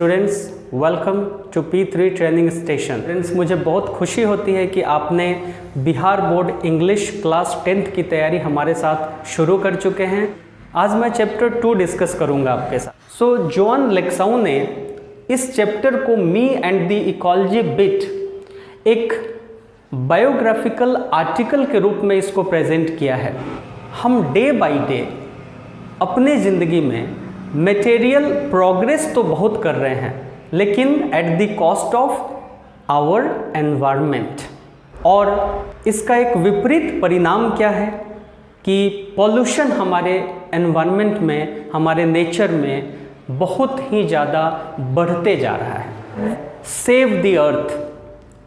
Students, welcome to P3 training station. Friends, मुझे बहुत खुशी होती है कि आपने Bihar board English class 10th की तैयारी हमारे साथ शुरू कर चुके हैं। आज मैं चैप्टर 2 डिस्कस करूंगा आपके साथ। सो जॉन लेक्साउ ने इस चैप्टर को मी एंड द इकोलॉजी बिट एक बायोग्राफिकल आर्टिकल के रूप में इसको प्रेजेंट किया है। हम डे बाय डे अपने ज़िंदगी में मटेरियल प्रोग्रेस तो बहुत कर रहे हैं, लेकिन at the cost of our environment. और इसका एक विपरीत परिणाम क्या है कि पॉल्यूशन हमारे एनवायरनमेंट में, हमारे नेचर में बहुत ही ज़्यादा बढ़ते जा रहा है। Save the earth,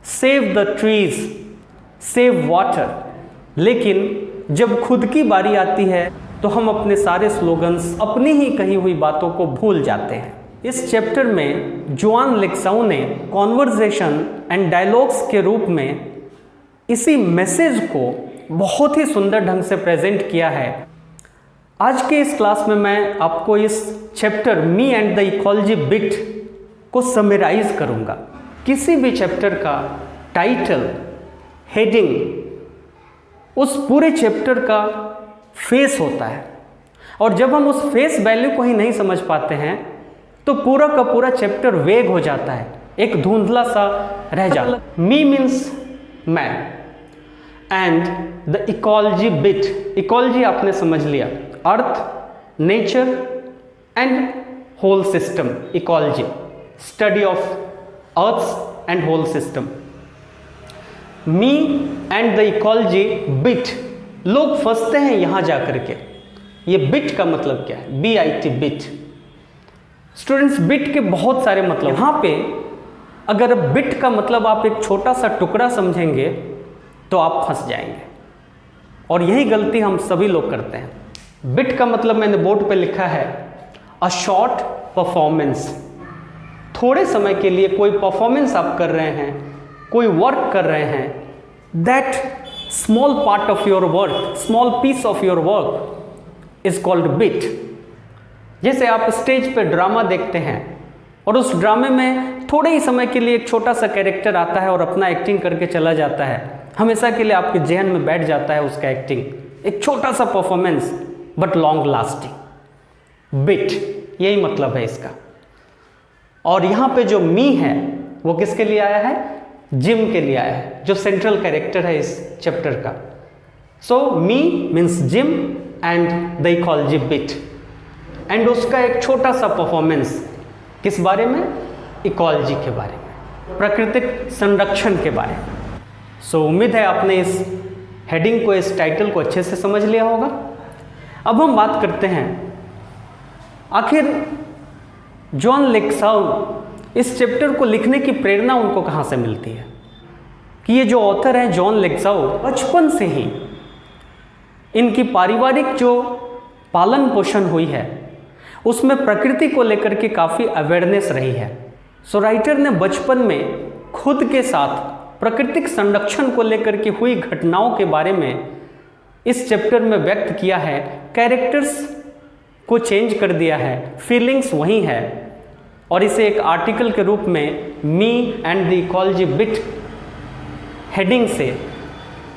save the trees, save water. लेकिन जब खुद की बारी आती है तो हम अपने सारे स्लोगन्स, अपनी ही कही हुई बातों को भूल जाते हैं। इस चैप्टर में जॉन लेक्साउ ने कॉन्वर्सेशन एंड डायलॉग्स के रूप में इसी मैसेज को बहुत ही सुंदर ढंग से प्रेजेंट किया है। आज के इस क्लास में मैं आपको इस chapter me and the ecology bit को समराइज करूंगा। किसी भी चैप्टर का टाइटल, हेडिंग उस पूरे चैप्टर का फेस होता है, और जब हम उस फेस वैल्यू को ही नहीं समझ पाते हैं तो पूरा का पूरा चैप्टर वेग हो जाता है, एक धुंधला सा रह जाता है। Me means man and the ecology bit, ecology आपने समझ लिया, earth, nature and whole system. Ecology study of earth and whole system. Me and the ecology bit, लोग फंसते हैं यहां जाकर के। ये बिट का मतलब क्या है? BIT, bit. स्टूडेंट्स, बिट के बहुत सारे मतलब। यहां पे अगर बिट का मतलब आप एक छोटा सा टुकड़ा समझेंगे तो आप फंस जाएंगे, और यही गलती हम सभी लोग करते हैं। बिट का मतलब मैंने बोर्ड पे लिखा है अ शॉर्ट परफॉर्मेंस। थोड़े समय के लिए कोई परफॉर्मेंस आप कर रहे हैं, कोई वर्क कर रहे हैं, that small part of your work, small piece of your work is called bit। जैसे आप स्टेज पे ड्रामा देखते हैं और उस ड्रामे में थोड़े ही समय के लिए एक छोटा सा कैरेक्टर आता है और अपना एक्टिंग करके चला जाता है, हमेशा के लिए आपके जहन में बैठ जाता है उसका एक्टिंग, एक छोटा सा performance but long lasting. Bit, यही मतलब है इसका। और यहाँ पे जो मी है वो किसके लिए आया है? जिम के लिए आया है, जो सेंट्रल कैरेक्टर है इस चैप्टर का। So me means gym and the ecology bit, and उसका एक छोटा सा परफॉर्मेंस किस बारे में? इकोलॉजी के बारे में, प्राकृतिक संरक्षण के बारे में। सो उम्मीद है आपने इस हेडिंग को, इस टाइटल को अच्छे से समझ लिया होगा। अब हम बात करते हैं आखिर जॉन लेक्साउ इस चैप्टर को लिखने की प्रेरणा उनको कहाँ से मिलती है। कि ये जो ऑथर हैं जॉन लेक्साउ, बचपन से ही इनकी पारिवारिक जो पालन पोषण हुई है उसमें प्रकृति को लेकर के काफ़ी अवेयरनेस रही है। सो राइटर ने बचपन में खुद के साथ प्राकृतिक संरक्षण को लेकर के हुई घटनाओं के बारे में इस चैप्टर में व्यक्त किया है। कैरेक्टर्स को चेंज कर दिया है, फीलिंग्स वही है, और इसे एक आर्टिकल के रूप में मी and the ecology bit heading से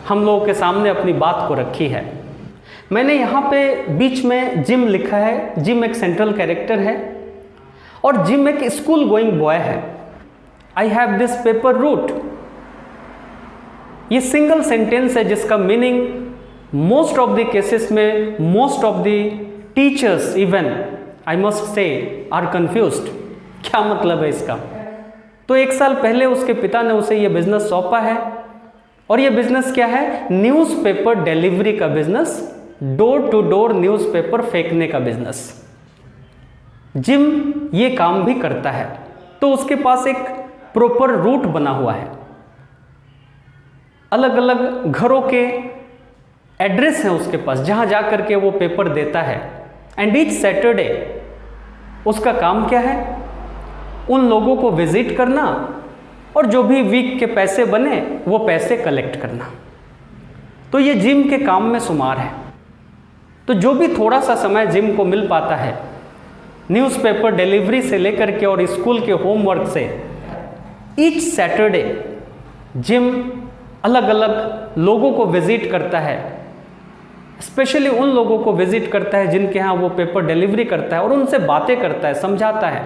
हम लोगों के सामने अपनी बात को रखी है। मैंने यहाँ पे बीच में जिम लिखा है। जिम एक सेंट्रल कैरेक्टर है और जिम एक स्कूल गोइंग बॉय है। I have this paper route, ये सिंगल सेंटेंस है जिसका meaning most of the cases में most of the teachers even I must say are confused. क्या मतलब है इसका? तो एक साल पहले उसके पिता ने उसे यह बिजनेस सौंपा है, और यह बिजनेस क्या है? न्यूज़पेपर डिलीवरी का business, door to door newspaper फेंकने का बिजनेस। जिम ये काम भी करता है, तो उसके पास एक प्रॉपर रूट बना हुआ है। अलग अलग घरों के एड्रेस हैं उसके पास जहां जा करके वो पेपर देता है। एंड ईच सैटरडे उसका काम क्या है? उन लोगों को विजिट करना और जो भी वीक के पैसे बने वो पैसे कलेक्ट करना। तो ये जिम के काम में शुमार है। तो जो भी थोड़ा सा समय जिम को मिल पाता है न्यूज़पेपर डिलीवरी से लेकर के और स्कूल के होमवर्क से ईच सैटरडे जिम अलग अलग लोगों को विज़िट करता है, स्पेशली उन लोगों को विज़िट करता है जिनके यहाँ वो पेपर डिलीवरी करता है और उनसे बातें करता है, समझाता है,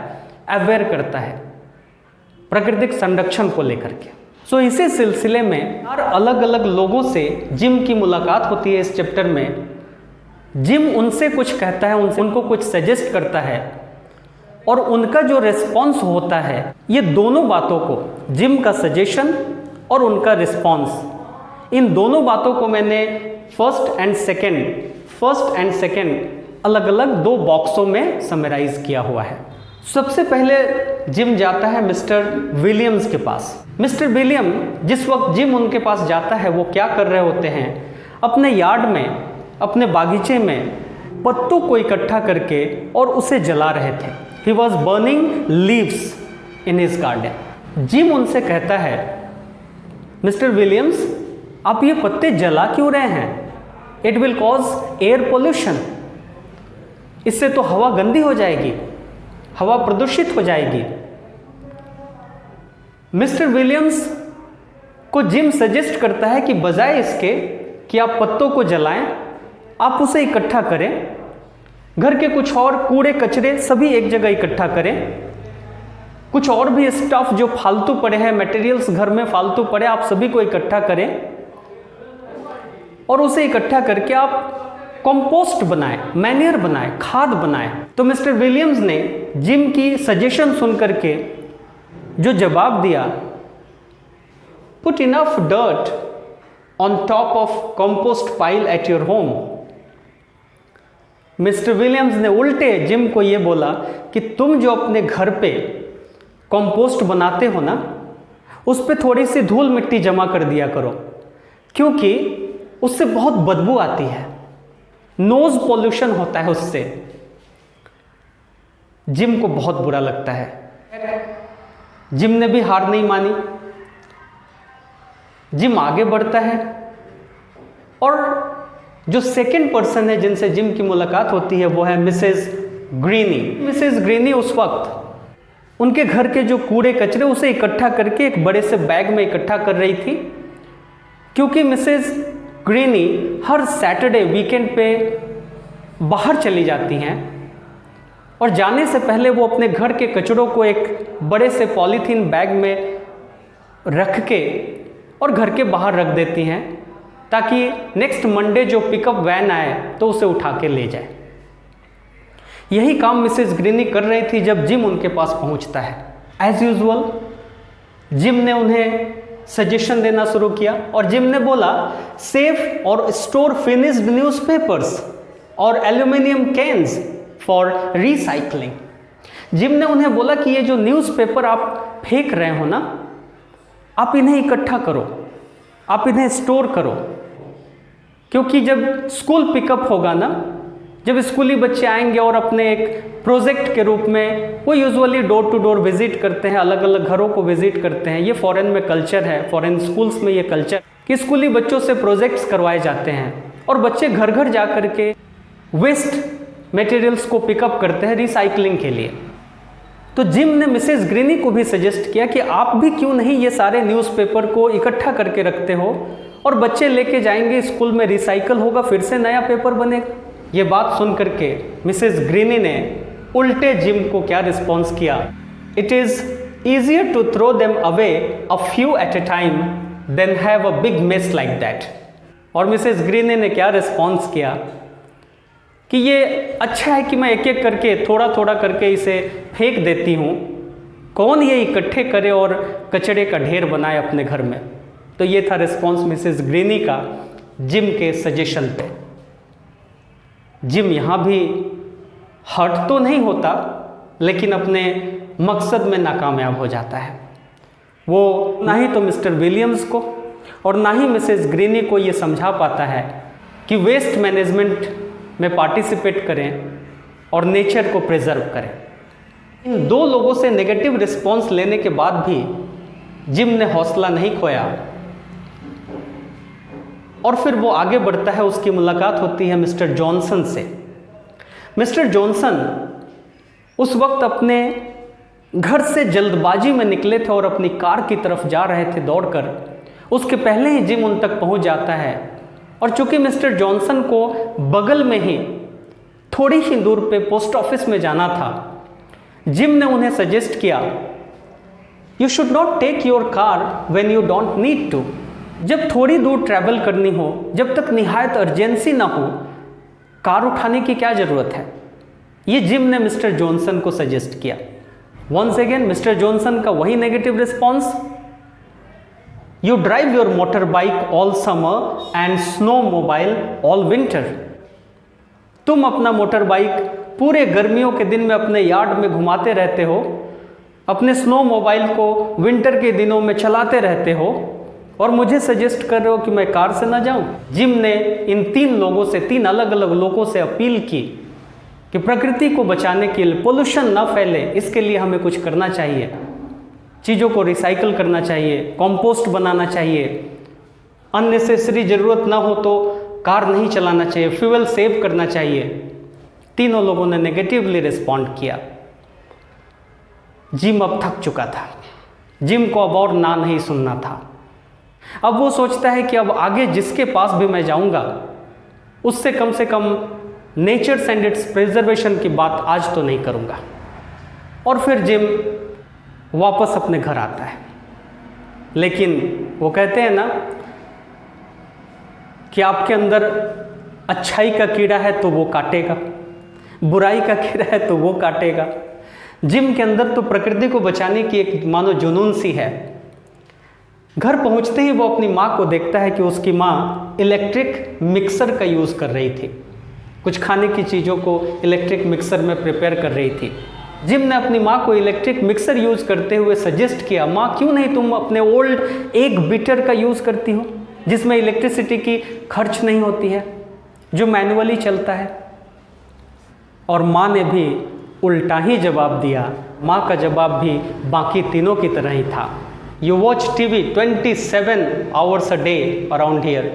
अवेयर करता है प्राकृतिक संरक्षण को लेकर के। सो इसी सिलसिले में हर अलग अलग लोगों से जिम की मुलाकात होती है। इस चैप्टर में जिम उनसे कुछ कहता है, उनको कुछ सजेस्ट करता है और उनका जो रिस्पॉन्स होता है, ये दोनों बातों को, जिम का सजेशन और उनका रिस्पॉन्स, इन दोनों बातों को मैंने फर्स्ट एंड सेकेंड अलग अलग दो बॉक्सों में समराइज किया हुआ है। सबसे पहले जिम जाता है मिस्टर विलियम्स के पास। मिस्टर विलियम जिस वक्त जिम उनके पास जाता है वो क्या कर रहे होते हैं, अपने यार्ड में, अपने बागीचे में पत्तों को इकट्ठा करके और उसे जला रहे थे। He was burning leaves in his garden. Gym उनसे कहता है, मिस्टर विलियम्स आप ये पत्ते जला क्यों रहे हैं? It will cause air pollution. इससे तो हवा गंदी हो जाएगी, हवा प्रदूषित हो जाएगी। मिस्टर विलियम्स को जिम सजेस्ट करता है कि बजाय इसके कि आप पत्तों को जलाएं, आप उसे इकट्ठा करें, घर के कुछ और कूड़े कचरे सभी एक जगह इकट्ठा करें, कुछ और भी स्टफ जो फालतू पड़े हैं, मटेरियल्स घर में फालतू पड़े, आप सभी को इकट्ठा करें और उसे इकट्ठा करके आप कंपोस्ट बनाएं, मैन्योर बनाएं, खाद बनाएं। तो मिस्टर विलियम्स ने जिम की सजेशन सुन करके जो जवाब दिया, put enough dirt on top of compost pile at your home. Mister Williams ने उल्टे जिम को ये बोला कि तुम जो अपने घर पे कंपोस्ट बनाते हो ना, उस पे थोड़ी सी धूल मिट्टी जमा कर दिया करो, क्योंकि उससे बहुत बदबू आती है, नोज पोल्यूशन होता है उससे। जिम को बहुत बुरा लगता है। जिम ने भी हार नहीं मानी, जिम आगे बढ़ता है और जो सेकंड पर्सन है जिनसे जिम की मुलाकात होती है वो है मिसेस ग्रीनी। मिसेस ग्रीनी उस वक्त उनके घर के जो कूड़े कचरे उसे इकट्ठा करके एक बड़े से बैग में इकट्ठा कर रही थी, क्योंकि मिसेस ग्रीनी हर सैटरडे वीकेंड पे बाहर चली जाती हैं और जाने से पहले वो अपने घर के कचड़ों को एक बड़े से पॉलीथीन बैग में रख के और घर के बाहर रख देती हैं, ताकि नेक्स्ट मंडे जो पिकअप वैन आए तो उसे उठा के ले जाए। यही काम मिसेस ग्रीनी कर रही थी जब जिम उनके पास पहुंचता है। एज यूजुअल जिम ने उन्हें सजेशन देना शुरू किया और जिम ने बोला, सेफ और स्टोर फिनिश्ड न्यूज़पेपर्स और aluminium cans for recycling. Gym ने उन्हें बोला कि ये जो न्यूज़पेपर आप फेंक रहे हो ना, आप इन्हें इकट्ठा करो, आप इन्हें स्टोर करो, क्योंकि जब स्कूल पिकअप होगा ना, जब स्कूली बच्चे आएंगे और अपने एक प्रोजेक्ट के रूप में वो usually door to door visit करते हैं, अलग अलग घरों को विजिट करते हैं। ये फॉरेन में कल्चर है, फॉरेन स्कूल्स में ये कल्चर कि स्कूली बच्चों से प्रोजेक्ट्स करवाए जाते हैं और बच्चे घर घर जा कर के वेस्ट मटेरियल्स को पिकअप करते हैं रिसाइकलिंग के लिए। तो जिम ने मिसेस ग्रीनी को भी सजेस्ट किया कि आप भी क्यों नहीं ये सारे न्यूज़पेपर को इकट्ठा करके रखते हो और बच्चे लेके जाएंगे स्कूल में, रिसाइकल होगा, फिर से नया पेपर बनेगा। ये बात सुन करके मिसेस ग्रीनी ने उल्टे जिम को क्या रिस्पॉन्स किया, it is easier to throw them away a few at a time than have a big mess like that. और मिसेस ग्रीनी ने क्या रिस्पॉन्स किया कि ये अच्छा है कि मैं एक एक करके थोड़ा थोड़ा करके इसे फेंक देती हूँ, कौन ये इकट्ठे करे और कचरे का ढेर बनाए अपने घर में। तो ये था रिस्पॉन्स मिसेस ग्रीनी का जिम के सजेशन पे। जिम यहाँ भी हर्ट तो नहीं होता, लेकिन अपने मकसद में नाकामयाब हो जाता है। वो ना ही तो मिस्टर विलियम्स को और ना ही मिसेस ग्रीनी को ये समझा पाता है कि वेस्ट मैनेजमेंट में पार्टिसिपेट करें और नेचर को प्रिजर्व करें। इन दो लोगों से नेगेटिव रिस्पॉन्स लेने के बाद भी जिम ने हौसला नहीं खोया और फिर वो आगे बढ़ता है। उसकी मुलाकात होती है मिस्टर जॉनसन से। मिस्टर जॉनसन उस वक्त अपने घर से जल्दबाजी में निकले थे और अपनी कार की तरफ जा रहे थे दौड़कर। उसके पहले ही जिम उन तक पहुंच जाता है और चूंकि मिस्टर जॉनसन को बगल में ही थोड़ी ही दूर पे पोस्ट ऑफिस में जाना था, जिम ने उन्हें सजेस्ट किया, you should not take your car when you don't need to. जब थोड़ी दूर ट्रैवल करनी हो, जब तक निहायत अर्जेंसी ना हो, कार उठाने की क्या ज़रूरत है। ये जिम ने मिस्टर जॉनसन को सजेस्ट किया। वंस अगेन मिस्टर जॉनसन का वही negative response, you drive your motor bike all summer and snow mobile all winter. तुम अपना मोटर बाइक पूरे गर्मियों के दिन में अपने यार्ड में घुमाते रहते हो, अपने स्नो मोबाइल को विंटर के दिनों में चलाते रहते हो और मुझे सजेस्ट कर रहे हो कि मैं कार से ना जाऊं। जिम ने इन 3 लोगों से, 3 अलग अलग लोगों से अपील की कि प्रकृति को बचाने के लिए, पोल्यूशन ना फैले, इसके लिए हमें कुछ करना चाहिए। चीज़ों को रिसाइकल करना चाहिए, कंपोस्ट बनाना चाहिए, अननेसेसरी ज़रूरत ना हो तो कार नहीं चलाना चाहिए, फ्यूल सेव करना चाहिए। तीनों लोगों ने नेगेटिवली रिस्पॉन्ड किया। जिम अब थक चुका था, जिम को अब और ना नहीं सुनना था। अब वो सोचता है कि अब आगे जिसके पास भी मैं जाऊंगा उससे कम नेचर्स एंड इट्स प्रिजर्वेशन की बात आज तो नहीं करूंगा। और फिर जिम वापस अपने घर आता है। लेकिन वो कहते हैं ना कि आपके अंदर अच्छाई का कीड़ा है तो वो काटेगा, बुराई का कीड़ा है तो वो काटेगा। जिम के अंदर तो प्रकृति को बचाने की एक मानो जुनून सी है। घर पहुंचते ही वो अपनी माँ को देखता है कि उसकी माँ इलेक्ट्रिक मिक्सर का यूज़ कर रही थी, कुछ खाने की चीज़ों को इलेक्ट्रिक मिक्सर में प्रिपेयर कर रही थी। जिम ने अपनी माँ को इलेक्ट्रिक मिक्सर यूज़ करते हुए सजेस्ट किया, माँ क्यों नहीं तुम अपने ओल्ड एक बीटर का यूज़ करती हो, जिसमें इलेक्ट्रिसिटी की खर्च नहीं होती है, जो मैनुअली चलता है। और माँ ने भी उल्टा ही जवाब दिया। माँ का जवाब भी बाकी तीनों की तरह ही था। You watch TV 27 hours a day around here.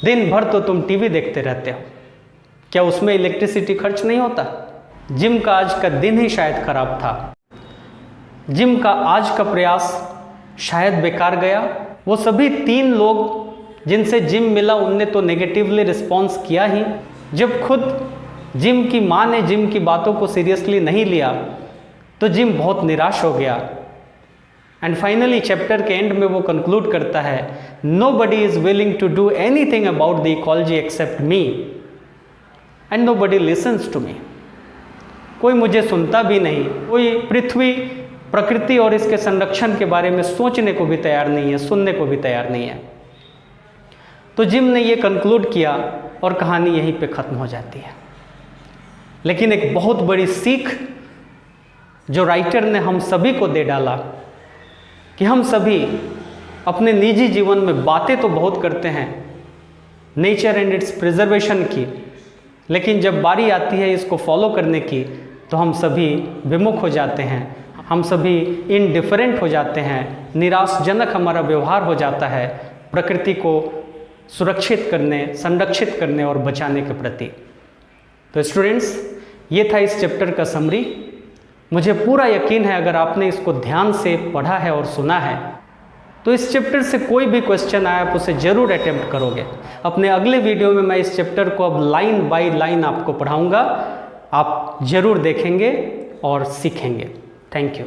दिन भर तो तुम टीवी देखते रहते हो, क्या उसमें इलेक्ट्रिसिटी खर्च नहीं होता। जिम का आज का दिन ही शायद खराब था। जिम का आज का प्रयास शायद बेकार गया। वो सभी 3 लोग जिनसे जिम मिला उनने तो नेगेटिवली रिस्पॉन्स किया ही। जब खुद जिम की माँ ने जिम की बातों को सीरियसली नहीं लिया तो जिम बहुत निराश हो गया। एंड फाइनली चैप्टर के एंड में वो कंक्लूड करता है, nobody is willing to do anything about the ecology except me and nobody listens to me. कोई मुझे सुनता भी नहीं, कोई पृथ्वी, प्रकृति और इसके संरक्षण के बारे में सोचने को भी तैयार नहीं है, सुनने को भी तैयार नहीं है। तो जिम ने ये कंक्लूड किया और कहानी यहीं पे ख़त्म हो जाती है। लेकिन एक बहुत बड़ी सीख जो राइटर ने हम सभी को दे डाला कि हम सभी अपने निजी जीवन में बातें तो बहुत करते हैं नेचर एंड इट्स प्रिजर्वेशन की, लेकिन जब बारी आती है इसको फॉलो करने की तो हम सभी विमुख हो जाते हैं, हम सभी इनडिफरेंट हो जाते हैं, निराशजनक हमारा व्यवहार हो जाता है प्रकृति को सुरक्षित करने, संरक्षित करने और बचाने के प्रति। तो स्टूडेंट्स, ये था इस चैप्टर का समरी। मुझे पूरा यकीन है अगर आपने इसको ध्यान से पढ़ा है और सुना है तो इस चैप्टर से कोई भी क्वेश्चन आए आप उसे ज़रूर अटेम्प्ट करोगे। अपने अगले वीडियो में मैं इस चैप्टर को अब लाइन बाय लाइन आपको पढ़ाऊंगा, आप ज़रूर देखेंगे और सीखेंगे। Thank you.